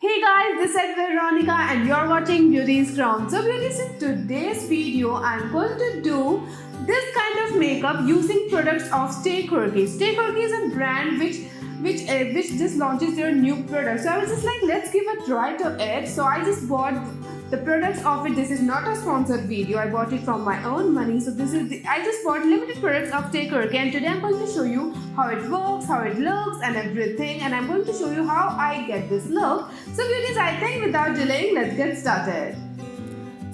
Hey guys, this is Veronica and you're watching Beauties Crown. So beauties, in today's video I'm going to do this kind of makeup using products of Stay Quirky. Stay Quirky is a brand which just launches their new products. So I was just like, let's give a try to it. So I just bought the products of it. This is not a sponsored video. I bought it from my own money. So I just bought limited products of Stay Quirky, and today I'm going to show you how it works, how it looks and everything, and I'm going to show you how I get this look. So beauties, I think without delaying, let's get started.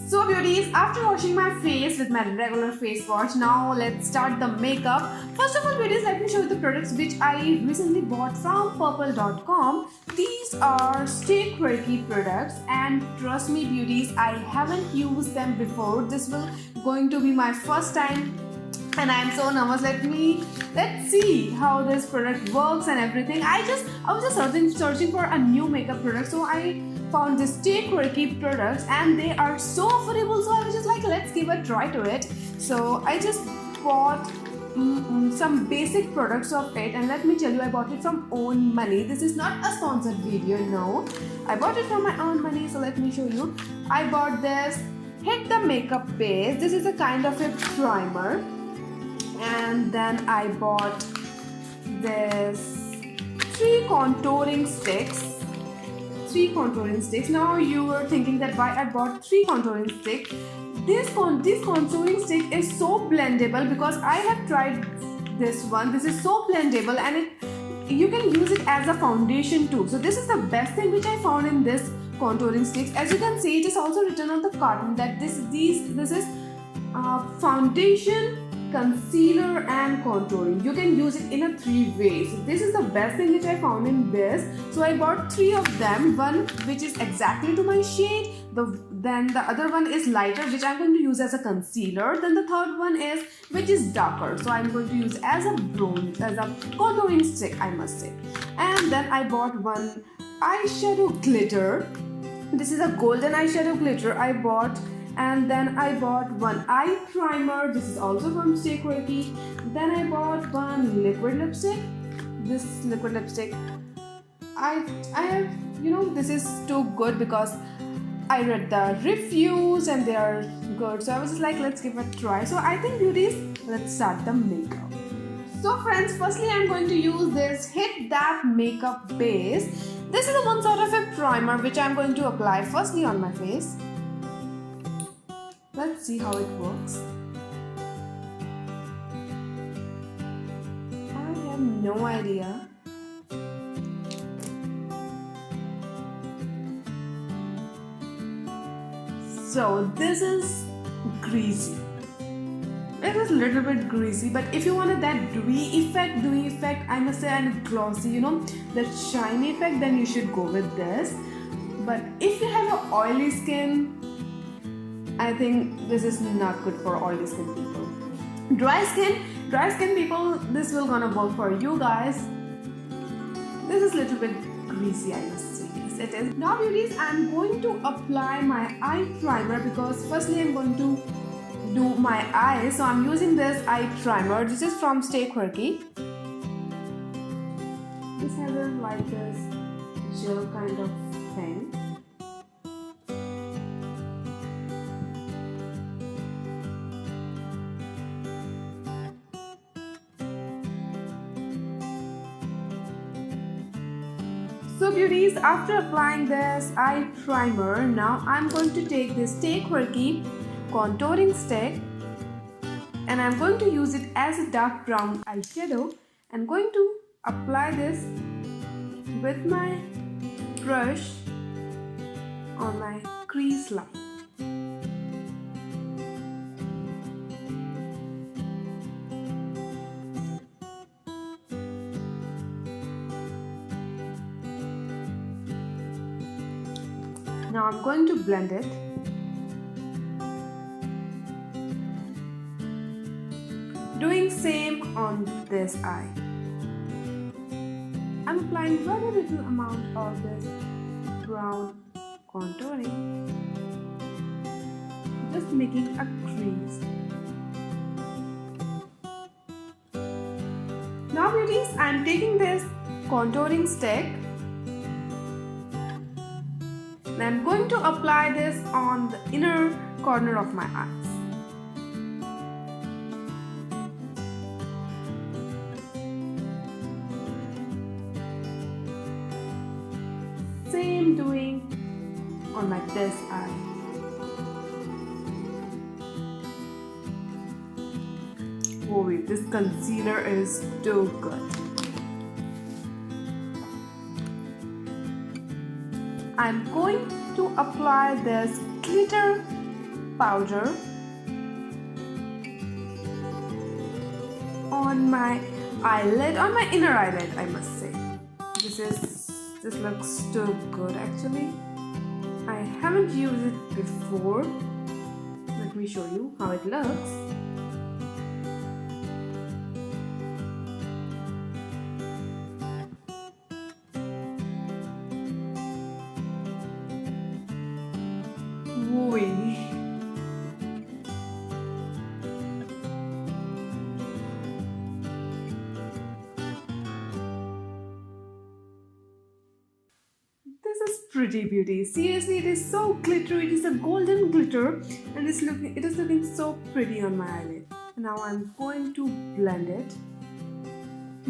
So beauties, after washing my face with my regular face wash, now let's start the makeup. First of all beauties, let me show you the products which I recently bought from purple.com. These are Stay Quirky products, and trust me beauties, I haven't used them before. This will going to be my first time and I'm so nervous. Let's see how this product works and everything. I was just searching for a new makeup product, so I found this Stay Quirky products and they are so affordable, so I was just like, let's give a try to it. So I just bought some basic products of it, and let me tell you, I bought it from own money. This is not a sponsored video, no, I bought it from my own money. So let me show you. I bought this Hit the Makeup Base. This is a kind of a primer, and then I bought this three contouring sticks. Now you were thinking that why I bought three contouring sticks. This contouring stick is so blendable because I have tried this one. This is so blendable, and you can use it as a foundation too. So this is the best thing which I found in this contouring sticks. As you can see, it is also written on the carton that this is foundation, concealer and contouring. You can use it in a three ways. This is the best thing which I found in this. So I bought three of them. One which is exactly to my shade, then the other one is lighter, which I'm going to use as a concealer. Then the third one is which is darker, so I'm going to use as a contouring stick, I must say. And then I bought one eyeshadow glitter. This is a golden eyeshadow glitter I bought. And then I bought one eye primer. This is also from Stay Quirky. Then I bought one liquid lipstick. This liquid lipstick, I have, this is too good because I read the reviews and they are good. So I was just like, let's give it a try. So I think beauties, let's start the makeup. So friends, firstly I'm going to use this Hit That Makeup Base. This is the one sort of a primer which I'm going to apply firstly on my face. Let's see how it works. I have no idea. So this is greasy. It is a little bit greasy, but if you wanted that dewy effect, I must say, and glossy, that shiny effect, then you should go with this. But if you have an oily skin, I think this is not good for oily skin people. Dry skin people, this will gonna work for you guys. This is a little bit greasy, I must say. Yes, it is. Now beauties, I'm going to apply my eye primer because firstly I'm going to do my eyes. So I'm using this eye primer. This is from Stay Quirky. This has like this gel kind of thing. So beauties, after applying this eye primer, now I'm going to take this Stay Quirky contouring stick and I'm going to use it as a dark brown eyeshadow. I'm going to apply this with my brush on my crease line. Now I'm going to blend it. Doing same on this eye. I'm applying very little amount of this brown contouring. Just making a crease. Now beauties, I am taking this contouring stick I'm going to apply this on the inner corner of my eyes. Same doing on my this eye. Oh wait, this concealer is too good. I'm going to apply this glitter powder on my eyelid, on my inner eyelid, I must say. This looks too good actually. I haven't used it before. Let me show you how it looks. Wooey. This is pretty beauty. Seriously, it is so glittery. It is a golden glitter, and it is looking so pretty on my eyelid. Now I'm going to blend it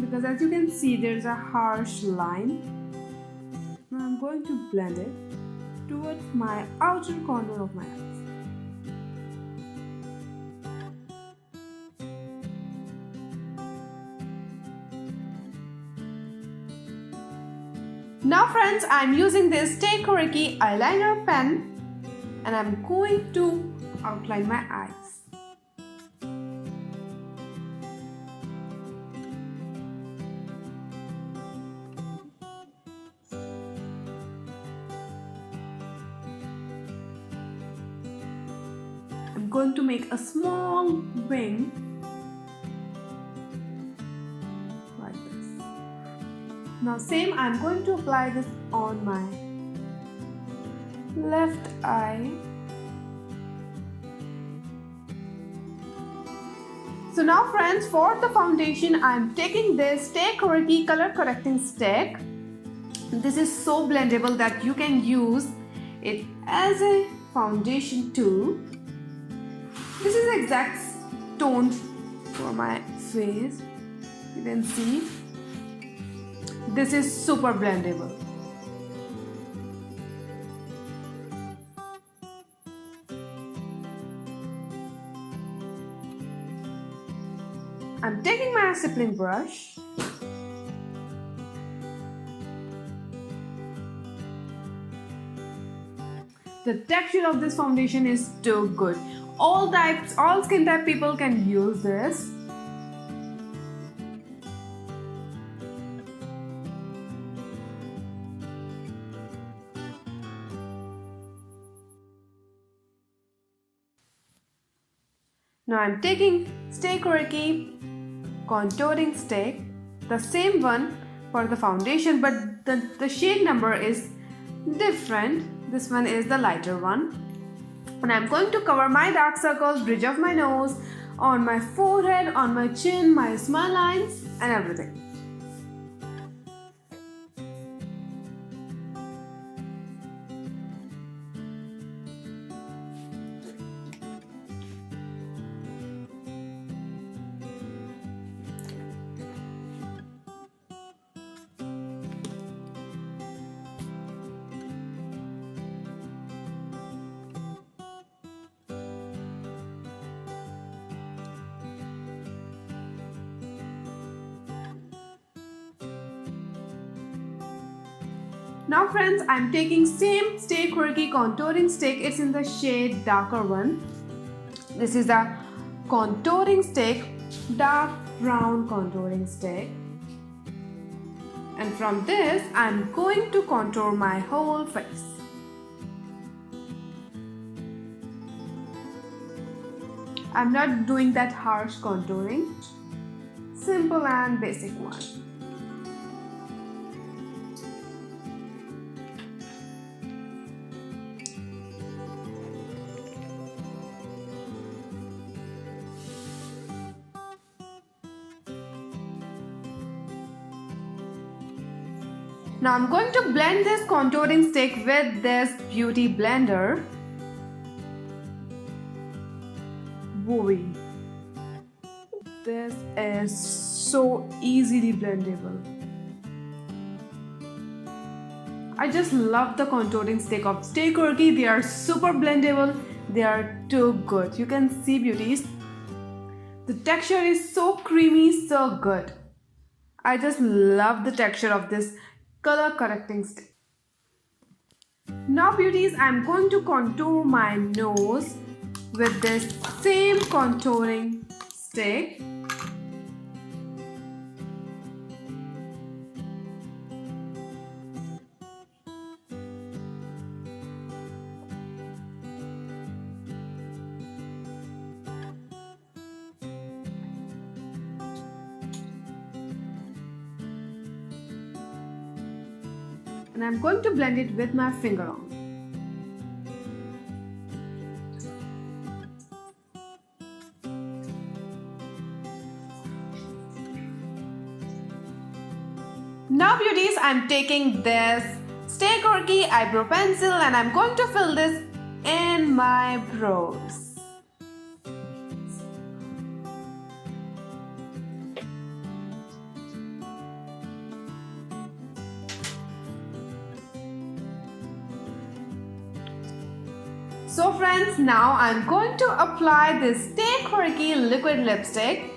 because as you can see, there's a harsh line. Now I'm going to blend it towards my outer corner of my eyes. Now friends, I'm using this Stay Quirky eyeliner pen and I'm going to outline my eyes. I'm going to make a small wing like this. Now same, I'm going to apply this on my left eye. So now friends, for the foundation, I'm taking this Stay Quirky color correcting stick. This is so blendable that you can use it as a foundation too. This is the exact tone for my face. You can see. This is super blendable. I'm taking my stippling brush. The texture of this foundation is too good. All skin type people can use this. Now I'm taking Stay Quirky contouring stick, the same one for the foundation, but the shade number is different. This one is the lighter one. And I'm going to cover my dark circles, bridge of my nose, on my forehead, on my chin, my smile lines and everything. Now friends, I'm taking same Stay Quirky contouring stick. It's in the shade darker one. This is a contouring stick, dark brown contouring stick. And from this, I'm going to contour my whole face. I'm not doing that harsh contouring. Simple and basic one. Now I'm going to blend this contouring stick with this beauty blender. Boy, this is so easily blendable. I just love the contouring stick of Stay Quirky. They are super blendable. They are too good. You can see, beauties, the texture is so creamy, so good. I just love the texture of this color correcting stick. Now, beauties, I'm going to contour my nose with this same contouring stick. And I'm going to blend it with my finger on. Now, beauties, I'm taking this Stay Quirky eyebrow pencil and I'm going to fill this in my brows. So friends, now I'm going to apply this Stay Quirky liquid lipstick.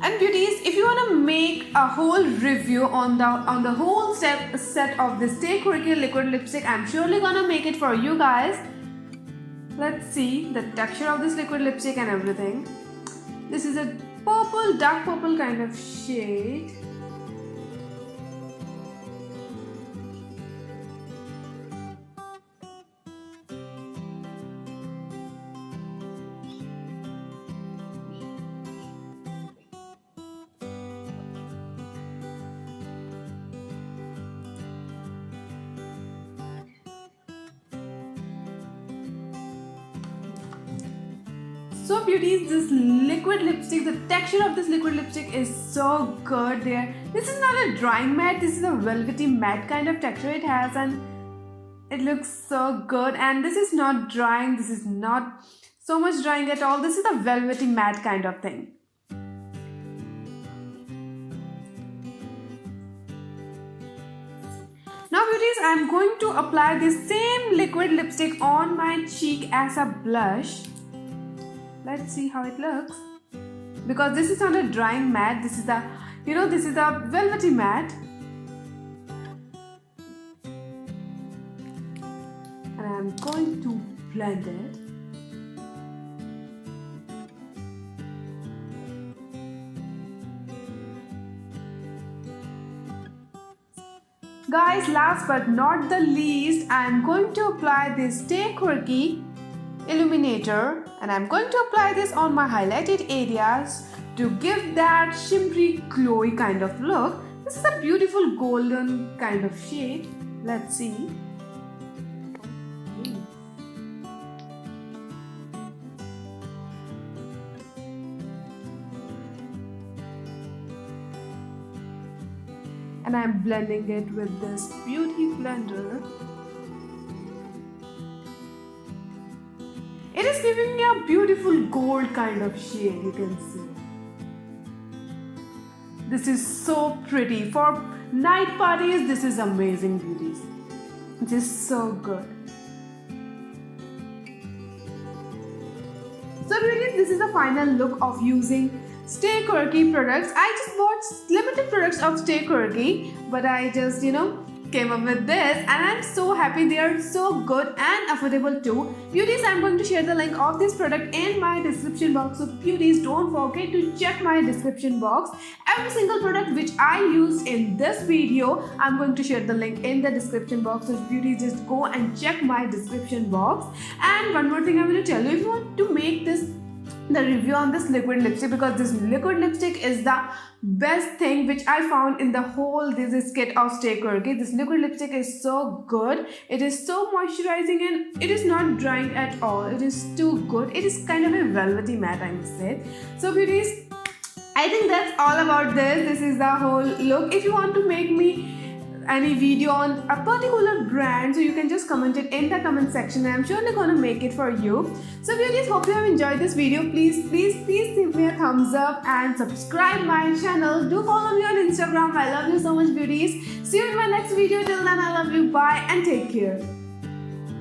And beauties, if you want to make a whole review on the whole set of this Stay Quirky liquid lipstick, I'm surely gonna make it for you guys. Let's see the texture of this liquid lipstick and everything. This is a purple, dark purple kind of shade. So beauties, this liquid lipstick, the texture of this liquid lipstick is so good there. This is not a drying matte, this is a velvety matte kind of texture it has, and it looks so good. And this is not drying, this is not so much drying at all. This is a velvety matte kind of thing. Now beauties, I'm going to apply this same liquid lipstick on my cheek as a blush. Let's see how it looks. Because this is not a drying matte, this is a, this is a velvety matte. And I'm going to blend it. Guys, last but not the least, I'm going to apply this Stay Quirky illuminator, and I'm going to apply this on my highlighted areas to give that shimmery glowy kind of look. This is a beautiful golden kind of shade. Let's see. And I'm blending it with this beauty blender. It is giving me a beautiful gold kind of shade, you can see. This is so pretty. For night parties, this is amazing, beauties. It is so good. So beauties, this is the final look of using Stay Quirky products. I just bought limited products of Stay Quirky, but I just, came up with this, and I'm so happy. They are so good and affordable too. Beauties, I'm going to share the link of this product in my description box. So beauties, don't forget to check my description box. Every single product which I used in this video, I'm going to share the link in the description box. So beauties, just go and check my description box. And one more thing I'm going to tell you, if you want to make the review on this liquid lipstick, because this liquid lipstick is the best thing which I found in the whole this kit of Stay Quirky. This liquid lipstick is so good. It is so moisturizing and it is not drying at all. It is too good. It is kind of a velvety matte, I must say. So beauties, I think that's all about this. This is the whole look. If you want to make me any video on a particular brand, so you can just comment it in the comment section. I'm surely gonna make it for you. So beauties, hope you have enjoyed this video. Please give me a thumbs up and subscribe my channel. Do follow me on Instagram. I love you so much, beauties. See you in my next video. Till then, I love you. Bye and take care.